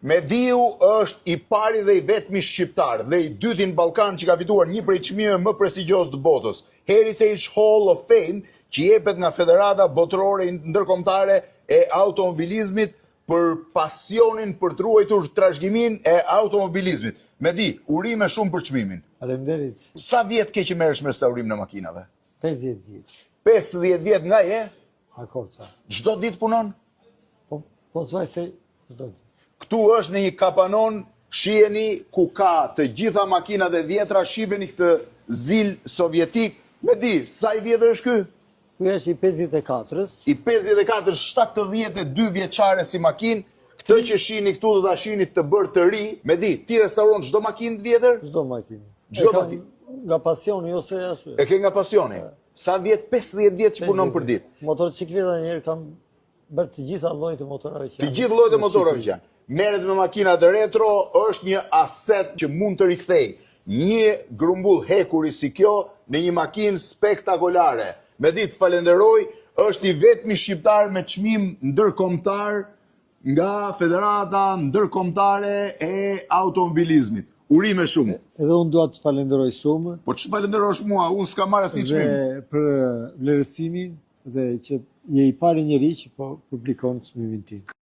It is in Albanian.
Mediu është i pari dhe i vetmi shqiptar dhe i dyti në Ballkan që ka fituar një prej çmimeve më prestigjioz të botës, Heritage Hall of Fame, që jepet nga Federata Botërore Ndërkombëtare e Automobilizmit për pasionin për të ruajtur trashëgiminë e automobilizmit. Medi, urime shumë për çmimin. Faleminderit. Sa vjet ke që merresh me restaurimin e makinave? 50 vjet. 50 vjet nga je? Akorca. Çdo ditë punon? Po thuaj se çdo ditë. Këtu është në një kapanon, shiheni ku ka të gjitha makinat e vjetra, shiheni këtë zil sovjetik. Medi, sa i vjetër është ky? Ky është i 54-s. I 54, 72 vjeçare si makinë. Këtë që shihni këtu do ta shihni të bërë të ri. Medi, ti restauron çdo makinë të vjetër? Çdo makinë. Çdo makinë. Nga pasioni ose ashtu. E ke nga pasioni? Sa vjet? 50 vjet që punon për ditë. Motocikleta njerë kam bërë të gjitha llojet e motorave që Të gjithë llojet e motorave që janë. Merret me makinat retro, është një aset që mund të rikthej një grumbull hekuri si kjo në një makinë spektakolare. Medi, të falenderoj, është i vetmi shqiptar me çmim ndërkombëtar nga Federata Ndërkombëtare e Automobilizmit. Urime shumë. Edhe unë dua të falenderoj shumë. Po ç'të falenderosh mua, unë s'kam marrë asnjë çmim. Dhe për vlerësimin dhe që je i pari njeri që po publikon çmimin tim.